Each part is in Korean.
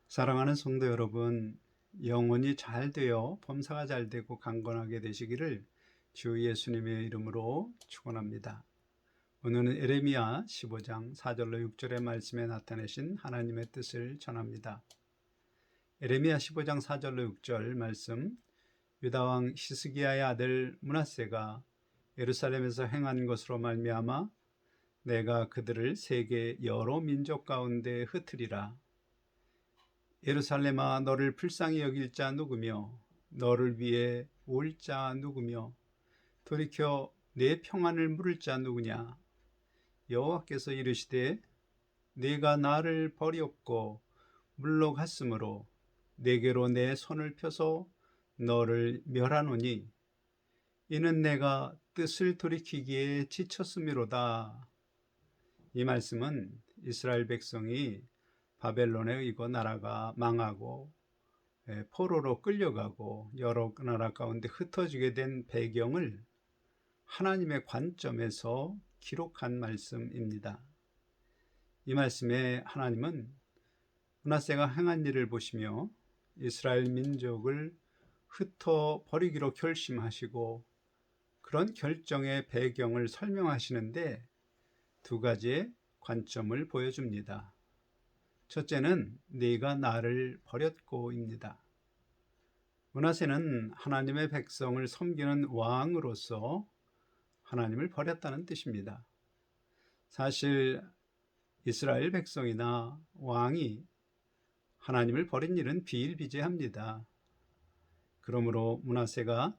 사랑하는 성도 여러분, 영혼이 잘 되어 범사가 잘 되고 강건하게 되시기를 주 예수님의 이름으로 축원합니다. 오늘은 에레미야 15장 4절로 6절의 말씀에 나타내신 하나님의 뜻을 전합니다. 에레미야 15장 4절로 6절 말씀, 유다 왕 히스기야의 아들 므낫세가 예루살렘에서 행한 것으로 말미암아 내가 그들을 세계 여러 민족 가운데 흩으리라. 예루살렘아, 너를 불쌍히 여길 자 누구며 너를 위해 울 자 누구며 돌이켜 내 평안을 물을 자 누구냐. 여호와께서 이르시되 네가 나를 버렸고 물러갔으므로 내게로 내 손을 펴서 너를 멸하노니 이는 내가 뜻을 돌이키기에 지쳤음이로다. 이 말씀은 이스라엘 백성이 바벨론에 의거 나라가 망하고 포로로 끌려가고 여러 나라 가운데 흩어지게 된 배경을 하나님의 관점에서 기록한 말씀입니다. 이 말씀에 하나님은 므낫세가 행한 일을 보시며 이스라엘 민족을 흩어버리기로 결심하시고 그런 결정의 배경을 설명하시는데 두 가지의 관점을 보여줍니다. 첫째는 네가 나를 버렸고입니다. 므낫세는 하나님의 백성을 섬기는 왕으로서 하나님을 버렸다는 뜻입니다. 사실 이스라엘 백성이나 왕이 하나님을 버린 일은 비일비재합니다. 그러므로 므낫세가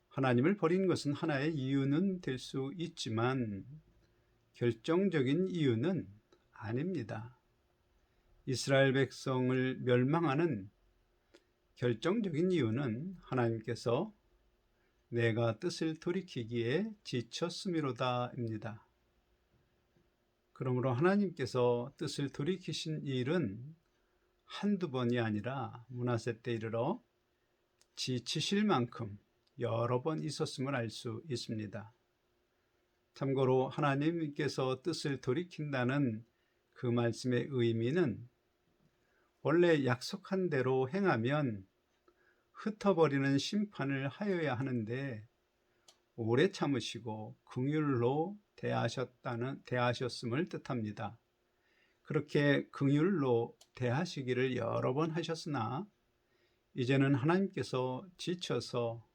하나님을 버린 것은 하나의 이유는 될 수 있지만 결정적인 이유는 아닙니다. 이스라엘 백성을 멸망하는 결정적인 이유는 하나님께서 내가 뜻을 돌이키기에 지쳤음이로다입니다. 그러므로 하나님께서 뜻을 돌이키신 일은 한두 번이 아니라 므낫세 때 이르러 지치실 만큼 여러 번 있었음을 알 수 있습니다. 참고로 하나님께서 뜻을 돌이킨다는 그 말씀의 의미는 원래 약속한 대로 행하면 흩어버리는 심판을 하여야 하는데 오래 참으시고 긍휼로 대하셨음을 뜻합니다. 그렇게 긍휼로 대하시기를 여러 번 하셨으나 이제는 하나님께서 지쳐서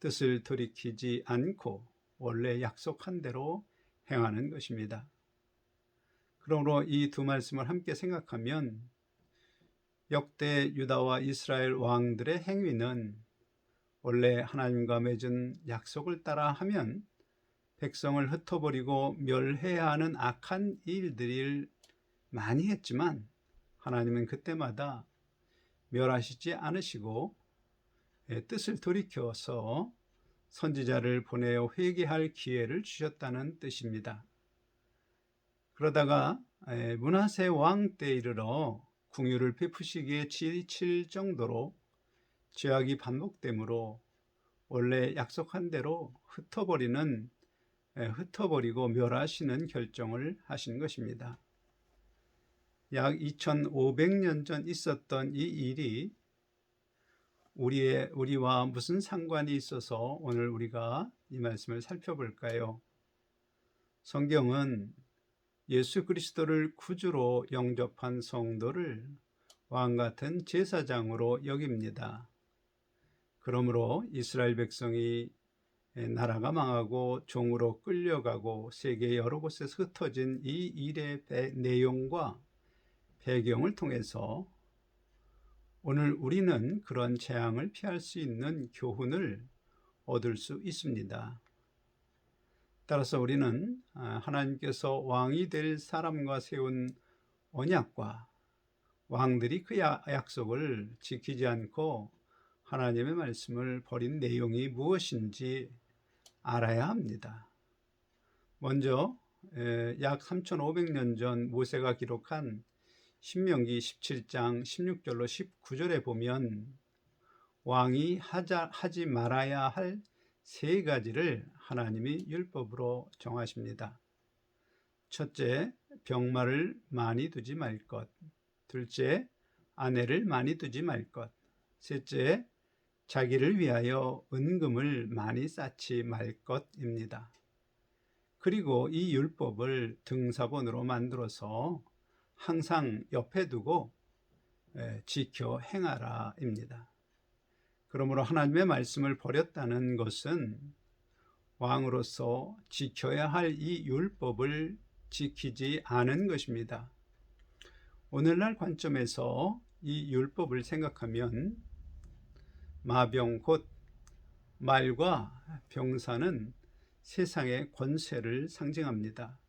뜻을 돌이키지 않고 원래 약속한 대로 행하는 것입니다. 그러므로 이 두 말씀을 함께 생각하면 역대 유다와 이스라엘 왕들의 행위는 원래 하나님과 맺은 약속을 따라 하면 백성을 흩어버리고 멸해야 하는 악한 일들을 많이 했지만 하나님은 그때마다 멸하시지 않으시고 뜻을 돌이켜서 선지자를 보내어 회개할 기회를 주셨다는 뜻입니다. 그러다가 므낫세 왕 때 이르러 긍휼을 베푸시기에 지칠 정도로 죄악이 반복되므로 원래 약속한 대로 흩어버리고 멸하시는 결정을 하신 것입니다. 약 2500년 전 있었던 이 일이 우리와 무슨 상관이 있어서 오늘 우리가 이 말씀을 살펴볼까요? 성경은 예수 그리스도를 구주로 영접한 성도를 왕같은 제사장으로 여깁니다. 그러므로 이스라엘 백성이 나라가 망하고 종으로 끌려가고 세계 여러 곳에서 흩어진 이 일의 내용과 배경을 통해서 오늘 우리는 그런 재앙을 피할 수 있는 교훈을 얻을 수 있습니다. 따라서 우리는 하나님께서 왕이 될 사람과 세운 언약과 왕들이 그 약속을 지키지 않고 하나님의 말씀을 버린 내용이 무엇인지 알아야 합니다. 먼저 약 3500년 전 모세가 기록한 신명기 17장 16절로 19절에 보면 왕이 하지 말아야 할 세 가지를 하나님이 율법으로 정하십니다. 첫째, 병마를 많이 두지 말 것. 둘째, 아내를 많이 두지 말 것. 셋째, 자기를 위하여 은금을 많이 쌓지 말 것입니다. 그리고 이 율법을 등사본으로 만들어서 항상 옆에 두고 지켜 행하라입니다. 그러므로 하나님의 말씀을 버렸다는 것은 왕으로서 지켜야 할 이 율법을 지키지 않은 것입니다. 오늘날 관점에서 이 율법을 생각하면 마병 곧 말과 병사는 세상의 권세를 상징합니다.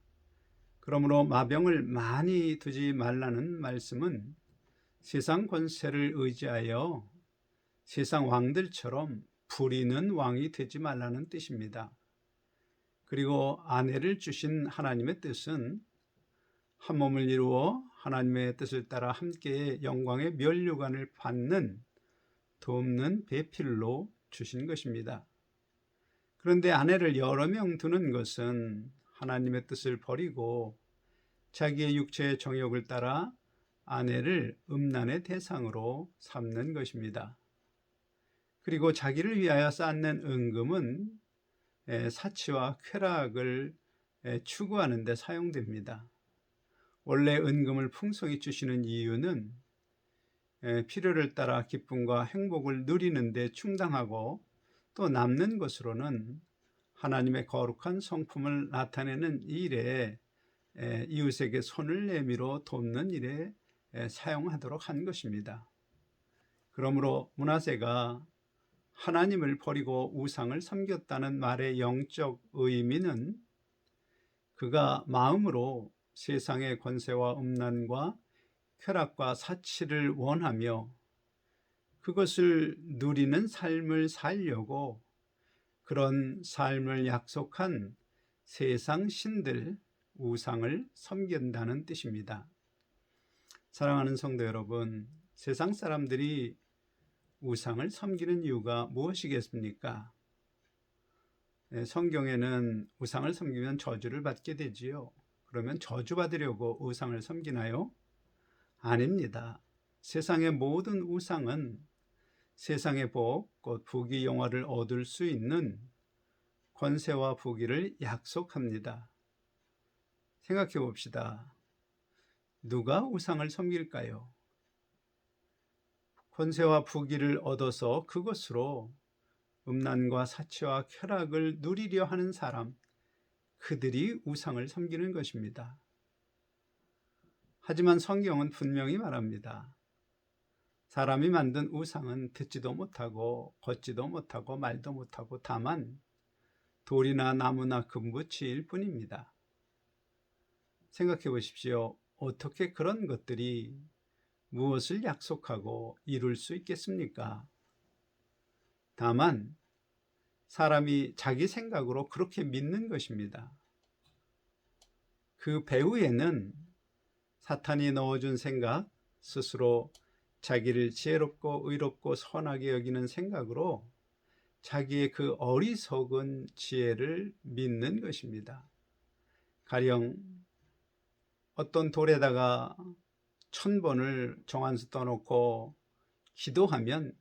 그러므로 마병을 많이 두지 말라는 말씀은 세상 권세를 의지하여 세상 왕들처럼 부리는 왕이 되지 말라는 뜻입니다. 그리고 아내를 주신 하나님의 뜻은 한 몸을 이루어 하나님의 뜻을 따라 함께 영광의 면류관을 받는 돕는 배필로 주신 것입니다. 그런데 아내를 여러 명 두는 것은 하나님의 뜻을 버리고 자기의 육체의 정욕을 따라 아내를 음란의 대상으로 삼는 것입니다. 그리고 자기를 위하여 쌓는 은금은 사치와 쾌락을 추구하는 데 사용됩니다. 원래 은금을 풍성히 주시는 이유는 필요를 따라 기쁨과 행복을 누리는 데 충당하고 또 남는 것으로는 하나님의 거룩한 성품을 나타내는 일에 이웃에게 손을 내밀어 돕는 일에 사용하도록 한 것입니다. 그러므로 므낫세가 하나님을 버리고 우상을 섬겼다는 말의 영적 의미는 그가 마음으로 세상의 권세와 음란과 쾌락과 사치를 원하며 그것을 누리는 삶을 살려고 그런 삶을 약속한 세상 신들, 우상을 섬긴다는 뜻입니다. 사랑하는 성도 여러분, 세상 사람들이 우상을 섬기는 이유가 무엇이겠습니까? 성경에는 우상을 섬기면 저주를 받게 되지요. 그러면 저주받으려고 우상을 섬기나요? 아닙니다. 세상의 모든 우상은 세상의 복, 곧 부귀 영화를 얻을 수 있는 권세와 부귀를 약속합니다. 생각해 봅시다. 누가 우상을 섬길까요? 권세와 부귀를 얻어서 그것으로 음란과 사치와 쾌락을 누리려 하는 사람, 그들이 우상을 섬기는 것입니다. 하지만 성경은 분명히 말합니다. 사람이 만든 우상은 듣지도 못하고 걷지도 못하고 말도 못하고 다만 돌이나 나무나 금붙이일 뿐입니다. 생각해 보십시오. 어떻게 그런 것들이 무엇을 약속하고 이룰 수 있겠습니까? 다만 사람이 자기 생각으로 그렇게 믿는 것입니다. 그 배후에는 사탄이 넣어준 생각, 스스로 자기를 지혜롭고 의롭고 선하게 여기는 생각으로 자기의 그 어리석은 지혜를 믿는 것입니다. 가령 어떤 돌에다가 1000번을 정한수 떠놓고 기도하면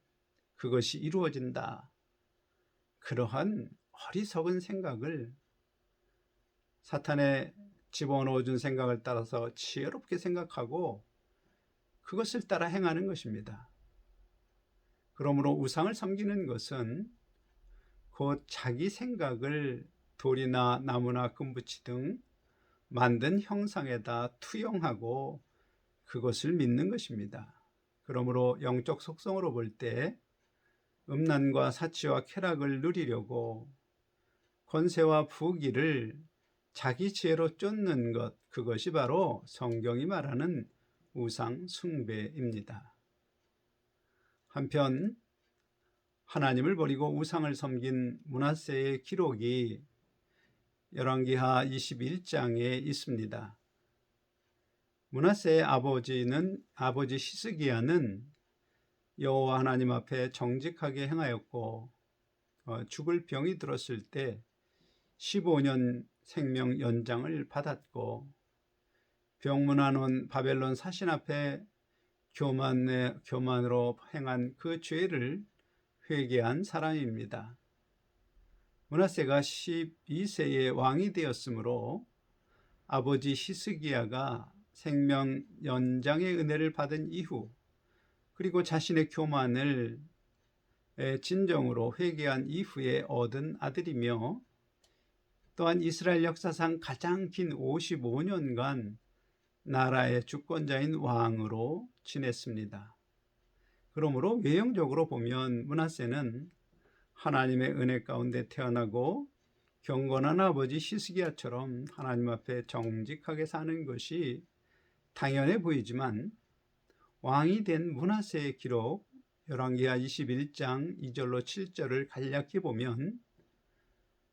그것이 이루어진다. 그러한 어리석은 생각을 사탄에 집어넣어준 생각을 따라서 지혜롭게 생각하고 그것을 따라 행하는 것입니다. 그러므로 우상을 섬기는 것은 곧 자기 생각을 돌이나 나무나 금붙이 등 만든 형상에다 투영하고 그것을 믿는 것입니다. 그러므로 영적 속성으로 볼 때 음란과 사치와 쾌락을 누리려고 권세와 부귀를 자기 지혜로 쫓는 것, 그것이 바로 성경이 말하는 우상 숭배입니다. 한편 하나님을 버리고 우상을 섬긴 므낫세의 기록이 열왕기하 21장에 있습니다. 므낫세의 아버지 히스기야는 여호와 하나님 앞에 정직하게 행하였고 죽을 병이 들었을 때 15년 생명 연장을 받았고 병문안 온 바벨론 사신 앞에 교만으로 행한 그 죄를 회개한 사람입니다. 므낫세가 12세의 왕이 되었으므로 아버지 히스기야가 생명 연장의 은혜를 받은 이후, 그리고 자신의 교만을 진정으로 회개한 이후에 얻은 아들이며, 또한 이스라엘 역사상 가장 긴 55년간 나라의 주권자인 왕으로 지냈습니다. 그러므로 외형적으로 보면 므낫세는 하나님의 은혜 가운데 태어나고 경건한 아버지 히스기야처럼 하나님 앞에 정직하게 사는 것이 당연해 보이지만, 왕이 된 므낫세의 기록 열왕기하 21장 2절로 7절을 간략히 보면,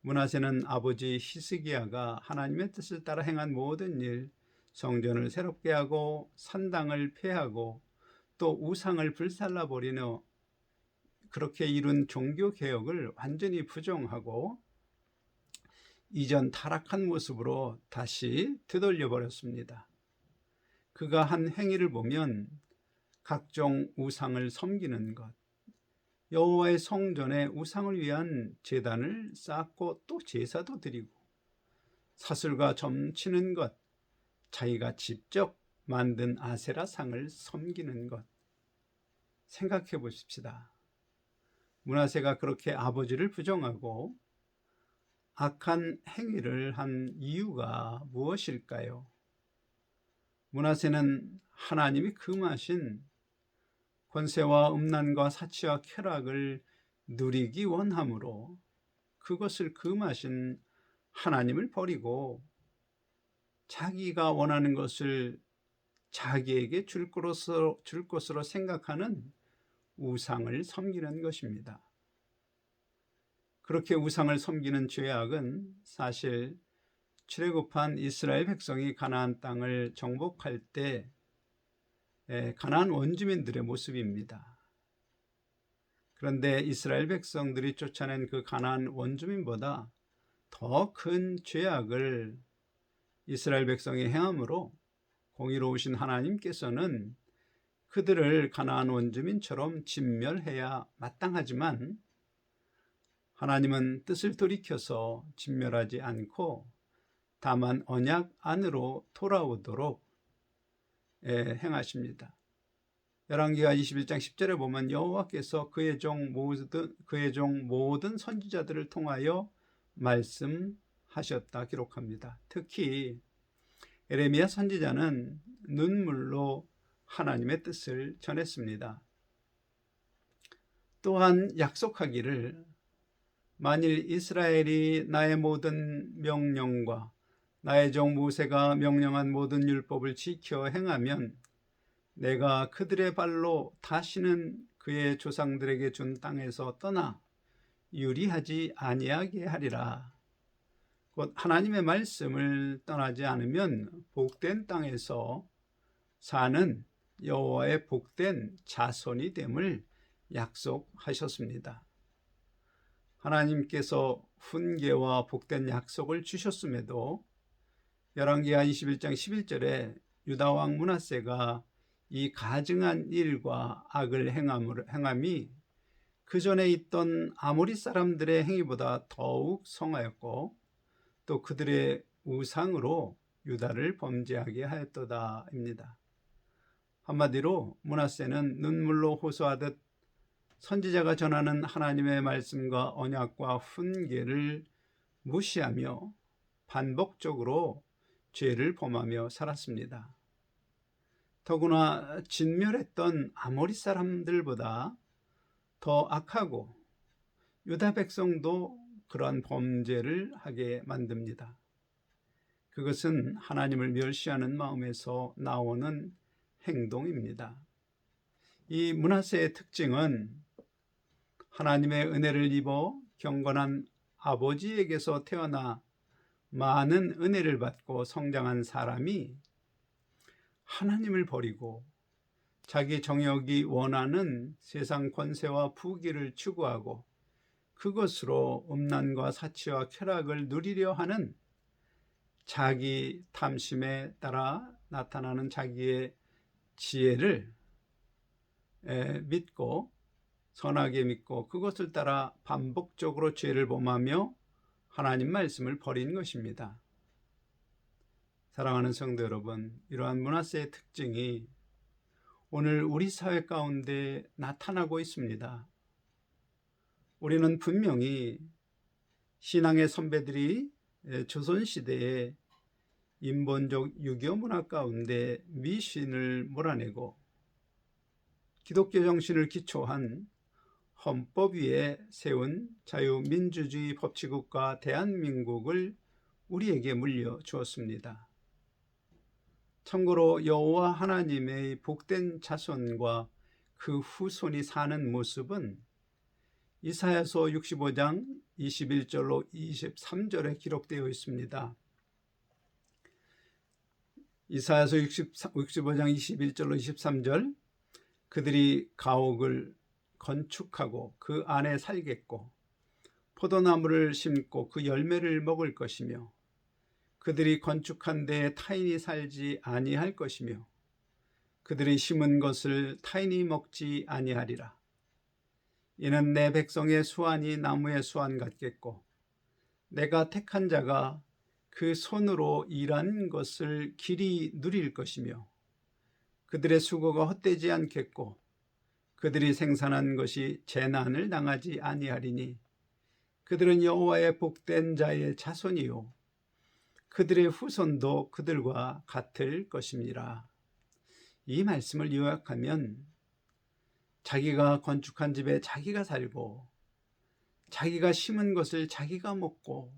므낫세는 아버지 히스기야가 하나님의 뜻을 따라 행한 모든 일, 성전을 새롭게 하고 산당을 폐하고 또 우상을 불살라버리는 그렇게 이룬 종교개혁을 완전히 부정하고 이전 타락한 모습으로 다시 되돌려 버렸습니다. 그가 한 행위를 보면 각종 우상을 섬기는 것, 여호와의 성전에 우상을 위한 제단을 쌓고 또 제사도 드리고, 사슬과 점치는 것, 자기가 직접 만든 아세라상을 섬기는 것, 생각해 보십시다. 므낫세가 그렇게 아버지를 부정하고 악한 행위를 한 이유가 무엇일까요? 므낫세는 하나님이 금하신 권세와 음란과 사치와 쾌락을 누리기 원함으로 그것을 금하신 하나님을 버리고 자기가 원하는 것을 자기에게 줄 것으로 생각하는 우상을 섬기는 것입니다. 그렇게 우상을 섬기는 죄악은 사실 출애굽한 이스라엘 백성이 가나안 땅을 정복할 때 가나안 원주민들의 모습입니다. 그런데 이스라엘 백성들이 쫓아낸 그 가나안 원주민보다 더 큰 죄악을 이스라엘 백성이 행함으로 공의로우신 하나님께서는 그들을 가나안 원주민처럼 진멸해야 마땅하지만, 하나님은 뜻을 돌이켜서 진멸하지 않고 다만 언약 안으로 돌아오도록 행하십니다. 열왕기하 21장 10절에 보면 여호와께서 그의 종 모든 선지자들을 통하여 말씀하셨다 기록합니다. 특히 에레미야 선지자는 눈물로 하나님의 뜻을 전했습니다. 또한 약속하기를, 만일 이스라엘이 나의 모든 명령과 나의 종 모세가 명령한 모든 율법을 지켜 행하면 내가 그들의 발로 다시는 그의 조상들에게 준 땅에서 떠나 유리하지 아니하게 하리라. 곧 하나님의 말씀을 떠나지 않으면 복된 땅에서 사는 여호와의 복된 자손이 됨을 약속하셨습니다. 하나님께서 훈계와 복된 약속을 주셨음에도 열왕기하 21장 11절에 유다 왕 므낫세가 이 가증한 일과 악을 행함이 그 전에 있던 아모리 사람들의 행위보다 더욱 성하였고 또 그들의 우상으로 유다를 범죄하게 하였도다입니다. 한마디로 므낫세는 눈물로 호소하듯 선지자가 전하는 하나님의 말씀과 언약과 훈계를 무시하며 반복적으로 죄를 범하며 살았습니다. 더구나 진멸했던 아모리 사람들보다 더 악하고 유다 백성도 그러한 범죄를 하게 만듭니다. 그것은 하나님을 멸시하는 마음에서 나오는 행동입니다. 이 므낫세의 특징은 하나님의 은혜를 입어 경건한 아버지에게서 태어나 많은 은혜를 받고 성장한 사람이 하나님을 버리고 자기 정욕이 원하는 세상 권세와 부귀를 추구하고 그것으로 음란과 사치와 쾌락을 누리려 하는 자기 탐심에 따라 나타나는 자기의 지혜를 믿고 선하게 믿고 그것을 따라 반복적으로 죄를 범하며 하나님 말씀을 버린 것입니다. 사랑하는 성도 여러분, 이러한 므낫세의 특징이 오늘 우리 사회 가운데 나타나고 있습니다. 우리는 분명히 신앙의 선배들이 조선시대에 인본적 유교 문화 가운데 미신을 몰아내고 기독교 정신을 기초한 헌법 위에 세운 자유민주주의 법치국가 대한민국을 우리에게 물려주었습니다. 참고로 여호와 하나님의 복된 자손과 그 후손이 사는 모습은 이사야서 65장 21절로 23절에 기록되어 있습니다. 이사야서 65장 21절로 23절, 그들이 가옥을 건축하고 그 안에 살겠고 포도나무를 심고 그 열매를 먹을 것이며 그들이 건축한 데에 타인이 살지 아니할 것이며 그들이 심은 것을 타인이 먹지 아니하리라. 이는 내 백성의 수완이 나무의 수완 같겠고 내가 택한 자가 그 손으로 일한 것을 길이 누릴 것이며 그들의 수고가 헛되지 않겠고 그들이 생산한 것이 재난을 당하지 아니하리니 그들은 여호와의 복된 자의 자손이요 그들의 후손도 그들과 같을 것입니다. 이 말씀을 요약하면 자기가 건축한 집에 자기가 살고 자기가 심은 것을 자기가 먹고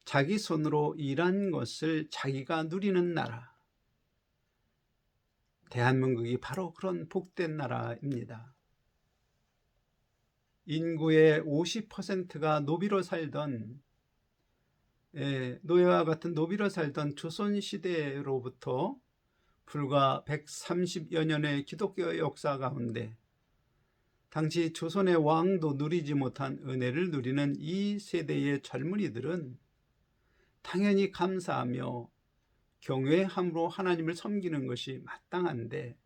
자기 손으로 일한 것을 자기가 누리는 나라, 대한민국이 바로 그런 복된 나라입니다. 인구의 50%가 노비로 살던, 노예와 같은 노비로 살던 조선시대로부터 불과 130여 년의 기독교 역사 가운데 당시 조선의 왕도 누리지 못한 은혜를 누리는 이 세대의 젊은이들은 당연히 감사하며 경외함으로 하나님을 섬기는 것이 마땅한데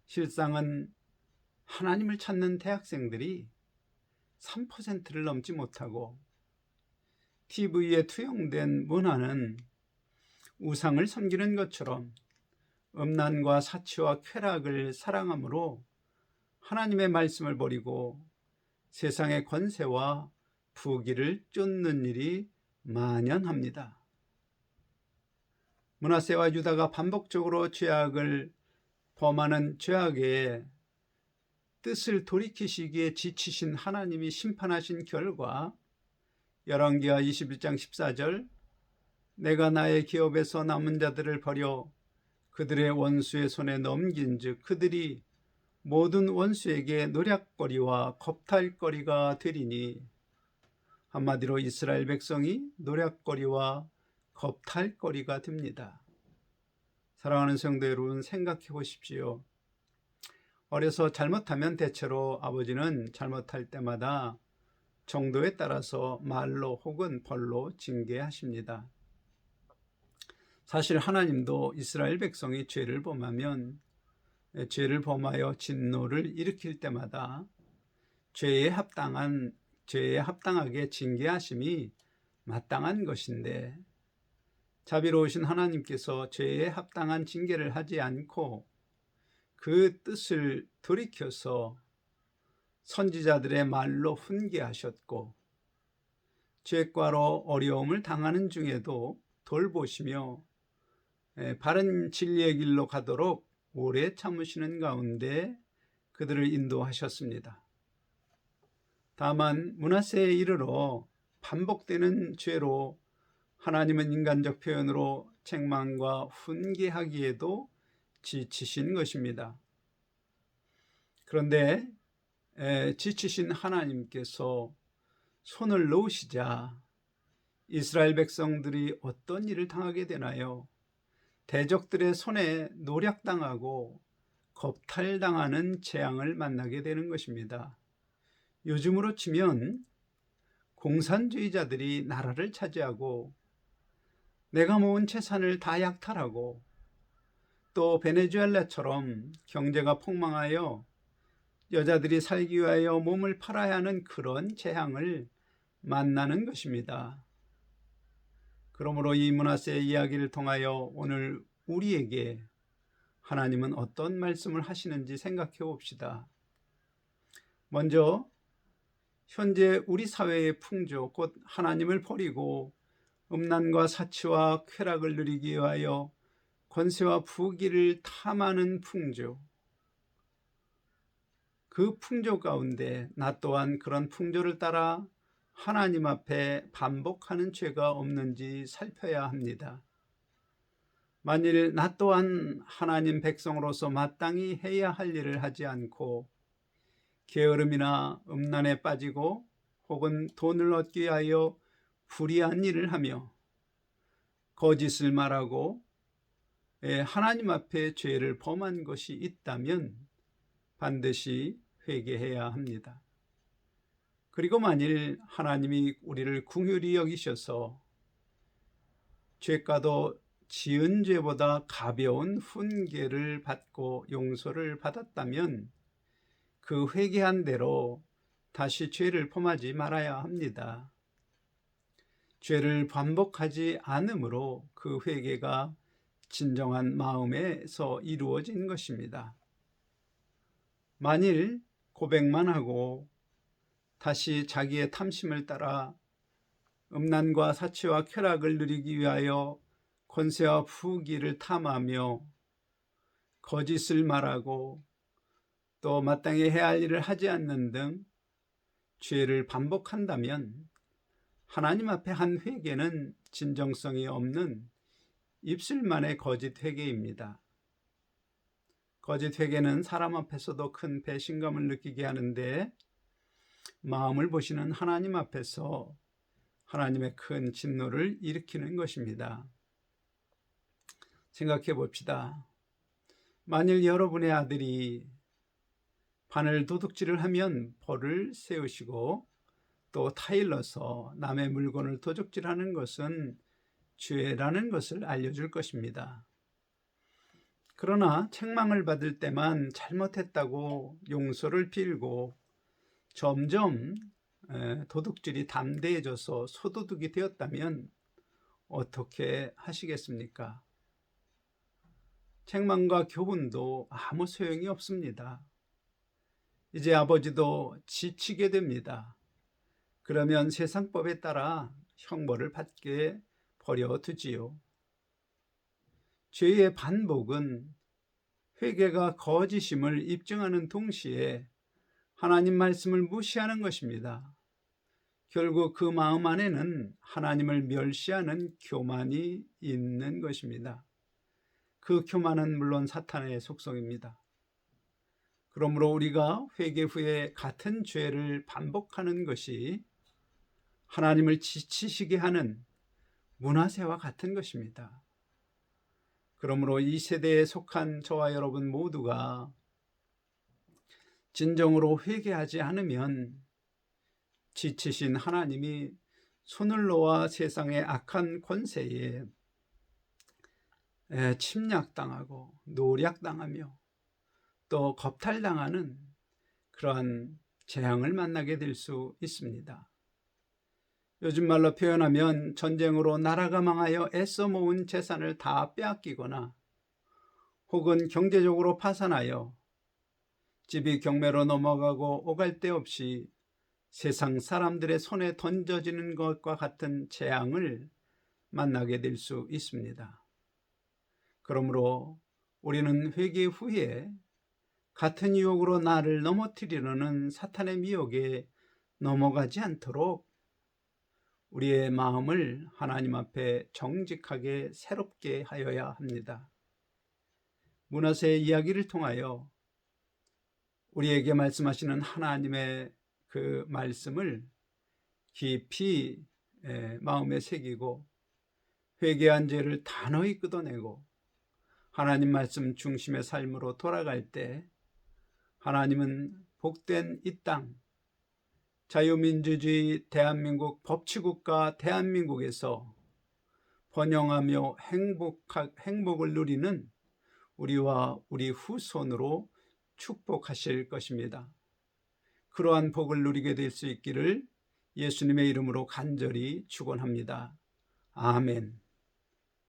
실상은 하나님을 찾는 대학생들이 3%를 넘지 못하고 TV에 투영된 문화는 우상을 섬기는 것처럼 음란과 사치와 쾌락을 사랑함으로 하나님의 말씀을 버리고 세상의 권세와 부귀를 쫓는 일이 만연합니다. 므낫세와 유다가 반복적으로 죄악을 범하는 죄악의 뜻을 돌이키시기에 지치신 하나님이 심판하신 결과 열왕기하 21장 14절, 내가 나의 기업에서 남은 자들을 버려 그들의 원수의 손에 넘긴 즉 그들이 모든 원수에게 노략거리와 겁탈거리가 되리니, 한마디로 이스라엘 백성이 노략거리와 겁탈거리가 됩니다. 사랑하는 성도 여러분, 생각해 보십시오. 어려서 잘못하면 대체로 아버지는 잘못할 때마다 정도에 따라서 말로 혹은 벌로 징계하십니다. 사실 하나님도 이스라엘 백성이 죄를 범하여 진노를 일으킬 때마다 죄에 합당하게 징계하심이 마땅한 것인데, 자비로우신 하나님께서 죄에 합당한 징계를 하지 않고 그 뜻을 돌이켜서 선지자들의 말로 훈계하셨고 죄과로 어려움을 당하는 중에도 돌보시며 바른 진리의 길로 가도록 오래 참으시는 가운데 그들을 인도하셨습니다. 다만 므낫세에 이르러 반복되는 죄로 하나님은 인간적 표현으로 책망과 훈계하기에도 지치신 것입니다. 그런데 지치신 하나님께서 손을 놓으시자 이스라엘 백성들이 어떤 일을 당하게 되나요? 대적들의 손에 노략당하고 겁탈당하는 재앙을 만나게 되는 것입니다. 요즘으로 치면 공산주의자들이 나라를 차지하고 내가 모은 재산을 다 약탈하고 또 베네수엘라처럼 경제가 폭망하여 여자들이 살기 위하여 몸을 팔아야 하는 그런 재앙을 만나는 것입니다. 그러므로 이 므낫세 이야기를 통하여 오늘 우리에게 하나님은 어떤 말씀을 하시는지 생각해 봅시다. 먼저 현재 우리 사회의 풍조, 곧 하나님을 버리고 음란과 사치와 쾌락을 누리기 위하여 권세와 부귀를 탐하는 풍조, 그 풍조 가운데 나 또한 그런 풍조를 따라 하나님 앞에 반복하는 죄가 없는지 살펴야 합니다. 만일 나 또한 하나님 백성으로서 마땅히 해야 할 일을 하지 않고 게으름이나 음란에 빠지고 혹은 돈을 얻기 위하여 불의한 일을 하며 거짓을 말하고 하나님 앞에 죄를 범한 것이 있다면 반드시 회개해야 합니다. 그리고 만일 하나님이 우리를 긍휼히 여기셔서 죄가도 지은 죄보다 가벼운 훈계를 받고 용서를 받았다면 그 회개한 대로 다시 죄를 범하지 말아야 합니다. 죄를 반복하지 않으므로 그 회개가 진정한 마음에서 이루어진 것입니다. 만일 고백만 하고 다시 자기의 탐심을 따라 음란과 사치와 쾌락을 누리기 위하여 권세와 부귀를 탐하며 거짓을 말하고 또 마땅히 해야 할 일을 하지 않는 등 죄를 반복한다면 하나님 앞에 한 회개는 진정성이 없는 입술만의 거짓 회개입니다. 거짓 회개는 사람 앞에서도 큰 배신감을 느끼게 하는데 마음을 보시는 하나님 앞에서 하나님의 큰 진노를 일으키는 것입니다. 생각해 봅시다. 만일 여러분의 아들이 바늘 도둑질을 하면 벌을 세우시고 또 타일러서 남의 물건을 도둑질하는 것은 죄라는 것을 알려줄 것입니다. 그러나 책망을 받을 때만 잘못했다고 용서를 빌고 점점 도둑질이 담대해져서 소도둑이 되었다면 어떻게 하시겠습니까? 책망과 교훈도 아무 소용이 없습니다. 이제 아버지도 지치게 됩니다. 그러면 세상법에 따라 형벌을 받게 버려두지요. 죄의 반복은 회개가 거짓임을 입증하는 동시에 하나님 말씀을 무시하는 것입니다. 결국 그 마음 안에는 하나님을 멸시하는 교만이 있는 것입니다. 그 교만은 물론 사탄의 속성입니다. 그러므로 우리가 회개 후에 같은 죄를 반복하는 것이 하나님을 지치시게 하는 므낫세와 같은 것입니다. 그러므로 이 세대에 속한 저와 여러분 모두가 진정으로 회개하지 않으면 지치신 하나님이 손을 놓아 세상의 악한 권세에 침략당하고 노략당하며 또 겁탈당하는 그러한 재앙을 만나게 될 수 있습니다. 요즘 말로 표현하면 전쟁으로 나라가 망하여 애써 모은 재산을 다 빼앗기거나 혹은 경제적으로 파산하여 집이 경매로 넘어가고 오갈 데 없이 세상 사람들의 손에 던져지는 것과 같은 재앙을 만나게 될 수 있습니다. 그러므로 우리는 회개 후에 같은 유혹으로 나를 넘어뜨리려는 사탄의 미혹에 넘어가지 않도록 우리의 마음을 하나님 앞에 정직하게 새롭게 하여야 합니다. 므낫세의 이야기를 통하여 우리에게 말씀하시는 하나님의 그 말씀을 깊이 마음에 새기고 회개한 죄를 단호히 끄어내고 하나님 말씀 중심의 삶으로 돌아갈 때 하나님은 복된 이 땅, 자유민주주의 대한민국 법치국가 대한민국에서 번영하며 행복을 누리는 우리와 우리 후손으로 축복하실 것입니다. 그러한 복을 누리게 될 수 있기를 예수님의 이름으로 간절히 축원합니다. 아멘.